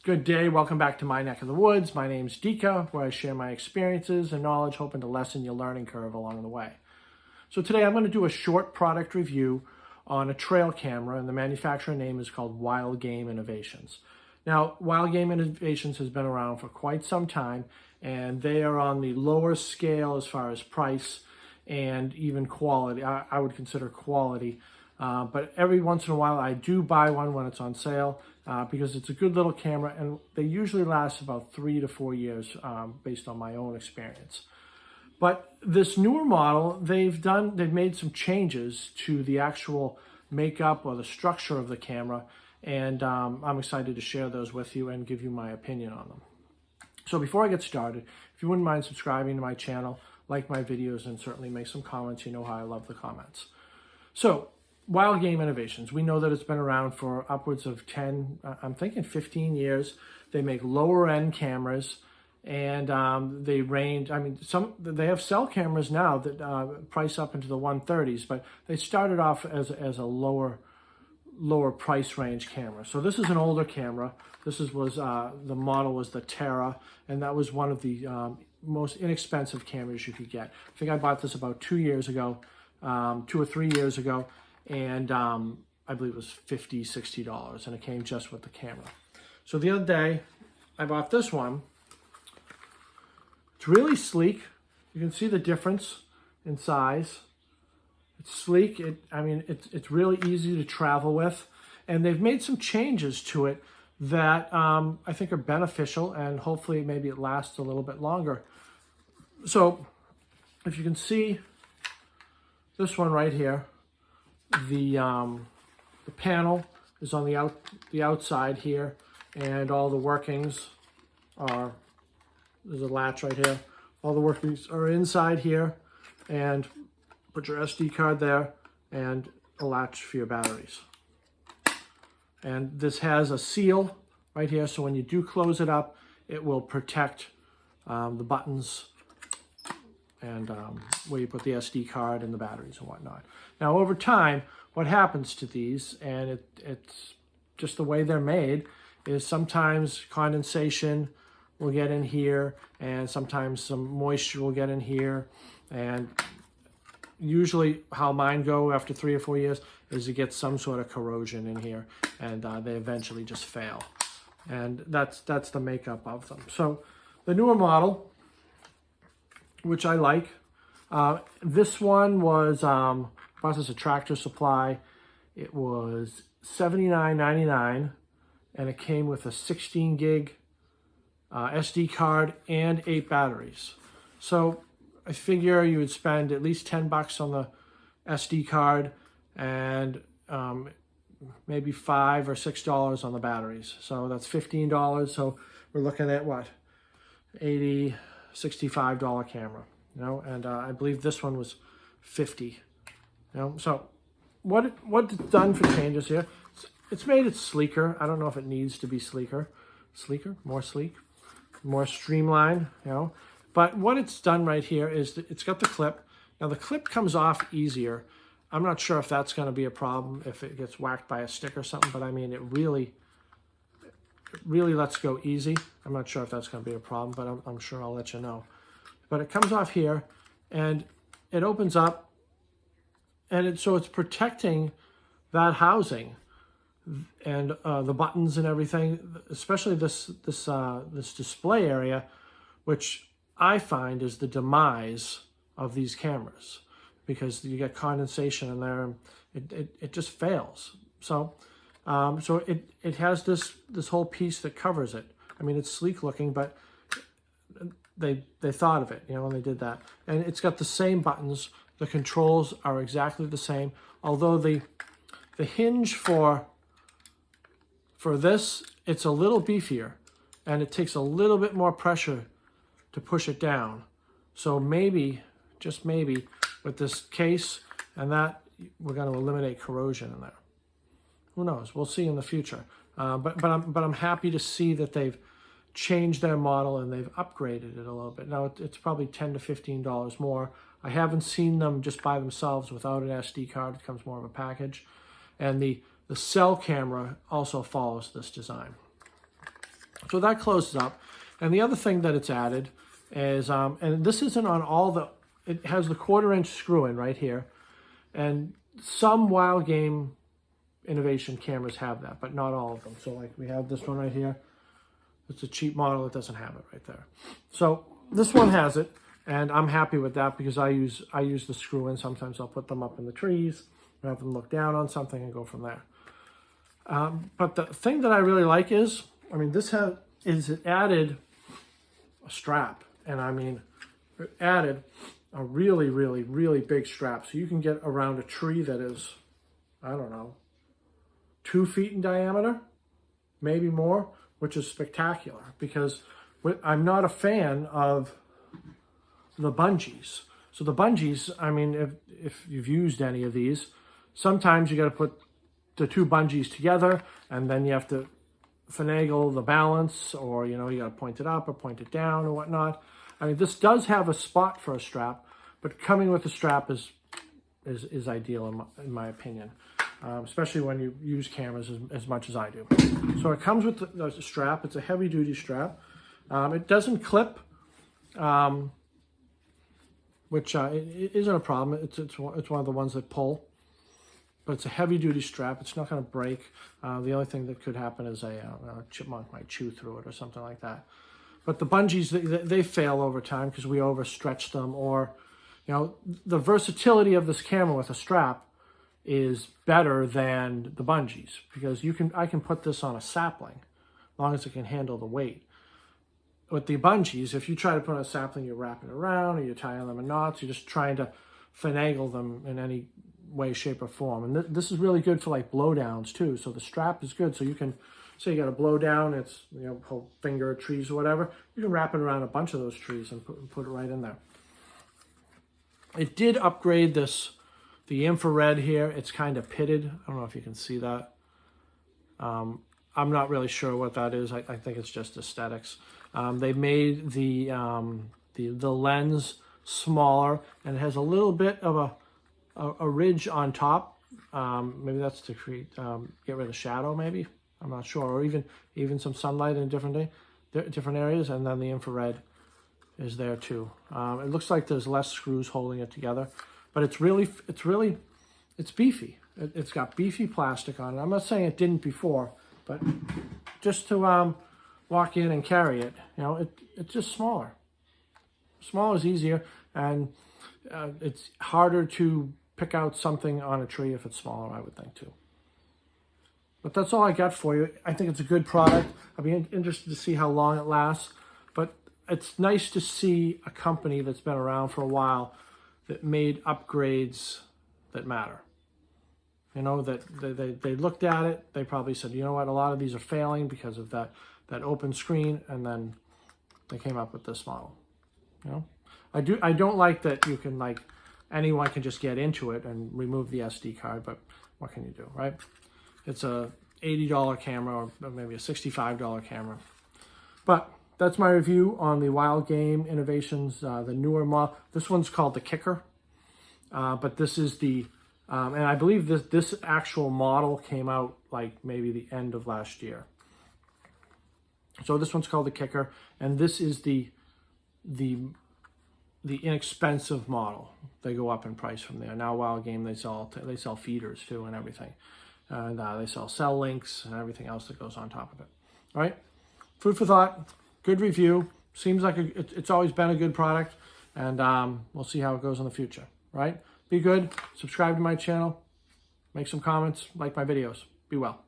Good day, welcome back to my neck of the woods. My name's Dika, where I share my experiences and knowledge, hoping to lessen your learning curve along the way. So today I'm going to do a short product review on a trail camera, and the manufacturer name is called Wildgame Innovations. Now, Wildgame Innovations has been around for quite some time, and they are on the lower scale as far as price and even quality. I would consider quality. But every once in a while I do buy one when it's on sale because it's a good little camera, and they usually last about 3 to 4 years based on my own experience. But this newer model, they've made some changes to the actual makeup or the structure of the camera, and I'm excited to share those with you and give you my opinion on them. So before I get started, if you wouldn't mind subscribing to my channel, like my videos, and certainly make some comments. You know how I love the comments. So Wildgame Innovations, we know that it's been around for upwards of 10, I'm thinking 15 years. They make lower end cameras, and they range, they have cell cameras now that price up into the 130s, but they started off as a lower price range camera. So this is an older camera. The model was the Terra, and that was one of the most inexpensive cameras you could get. I think I bought this about 2 years ago, 2 or 3 years ago. And I believe it was $50, $60, and it came just with the camera. So the other day, I bought this one. It's really sleek. You can see the difference in size. It's sleek. It's really easy to travel with, and they've made some changes to it that I think are beneficial, and hopefully maybe it lasts a little bit longer. So if you can see this one right here, the panel is on the outside here, and all the workings are, there's a latch right here. All the workings are inside here, and put your SD card there and a latch for your batteries. And this has a seal right here, so when you do close it up, it will protect the buttons and where you put the SD card and the batteries and whatnot. Now, over time, what happens to these, and it's just the way they're made, is sometimes condensation will get in here, and sometimes some moisture will get in here, and usually how mine go after 3 or 4 years is you get some sort of corrosion in here, and they eventually just fail. And that's the makeup of them. So the newer model, which I like, this one was bought as a Tractor Supply. It was $79.99, and it came with a 16 gig SD card and 8 batteries. So I figure you would spend at least $10 on the SD card, and maybe $5 or $6 on the batteries. So that's $15. So we're looking at what, $80, $65 camera, and I believe this one was $50. So what it's done for changes here, it's made it sleeker. I don't know if it needs to be sleeker, more sleek, more streamlined, But what it's done right here is that it's got the clip. Now the clip comes off easier. I'm not sure if that's going to be a problem if it gets whacked by a stick or something, but it really lets go easy. I'm not sure if that's going to be a problem, but I'm sure I'll let you know. But it comes off here, and it opens up, and so it's protecting that housing and the buttons and everything, especially this display area, which I find is the demise of these cameras, because you get condensation in there, and it just fails. So it has this whole piece that covers it. It's sleek looking, but they thought of it, and they did that. And it's got the same buttons. The controls are exactly the same, although the hinge for this, it's a little beefier, and it takes a little bit more pressure to push it down. So maybe, just maybe, with this case and that, we're going to eliminate corrosion in there. Who knows? We'll see in the future. But I'm happy to see that they've changed their model and they've upgraded it a little bit. Now it's probably $10 to $15 more. I haven't seen them just by themselves without an SD card. It comes more of a package. And the cell camera also follows this design. So that closes up. And the other thing that it's added is, and this isn't on all the, it has the 1/4-inch screw in right here. And some Wildgame Innovation cameras have that, but not all of them. So like we have this one right here. It's a cheap model. It doesn't have it right there. So this one has it, and I'm happy with that because I use the screw in. Sometimes I'll put them up in the trees, have them look down on something and go from there. But the thing that I really like is, I mean, it added a strap, and I mean, it added a really, really, really big strap. So you can get around a tree that is, I don't know, 2 feet in diameter, maybe more, which is spectacular because I'm not a fan of the bungees. So the bungees, I mean, if you've used any of these, sometimes you got to put the 2 bungees together and then you have to finagle the balance, or, you know, you got to point it up or point it down or whatnot. I mean, this does have a spot for a strap, but coming with a strap is ideal in my opinion, especially when you use cameras as much as I do. So it comes with the strap. It's a heavy duty strap. It doesn't clip, which it isn't a problem. It's one of the ones that pull. But it's a heavy-duty strap. It's not going to break. The only thing that could happen is a chipmunk might chew through it or something like that. But the bungees, they fail over time because we overstretch them. Or, you know, the versatility of this camera with a strap is better than the bungees because I can put this on a sapling as long as it can handle the weight. With the bungees, if you try to put on a sapling, you're wrapping it around or you're tying them in knots. You're just trying to finagle them in any way, shape, or form. And this is really good for like blowdowns too. So the strap is good. So you can say you got a blowdown, it's, you know, whole finger of trees or whatever. You can wrap it around a bunch of those trees and put it right in there. It did upgrade the infrared here. It's kind of pitted. I don't know if you can see that. I'm not really sure what that is. I think it's just aesthetics. They made the lens smaller, and it has a little bit of a ridge on top. Maybe that's to get rid of shadow, maybe. I'm not sure. Or even some sunlight in different areas. And then the infrared is there too. It looks like there's less screws holding it together, but it's beefy. It's got beefy plastic on it. I'm not saying it didn't before, but just to walk in and carry it, you know, it's just smaller. Smaller is easier, and it's harder to pick out something on a tree if it's smaller, I would think too. But that's all I got for you. I think it's a good product. I'll be interested to see how long it lasts, but it's nice to see a company that's been around for a while that made upgrades that matter. You know, that they looked at it, they probably said, you know what, a lot of these are failing because of that open screen, and then they came up with this model. You know, I don't like that you can, like, anyone can just get into it and remove the SD card, but what can you do, right? It's a $80 camera or maybe a $65 camera. But that's my review on the Wildgame Innovations, the newer model. This one's called the Kicker, but this is the, and I believe this actual model came out like maybe the end of last year. So this one's called the Kicker, and this is the inexpensive model. They go up in price from there. Now Wildgame, they sell feeders too and everything. And they sell cell links and everything else that goes on top of it. All right, food for thought, good review. Seems like it's always been a good product, and we'll see how it goes in the future, right? Be good, subscribe to my channel, make some comments, like my videos. Be well.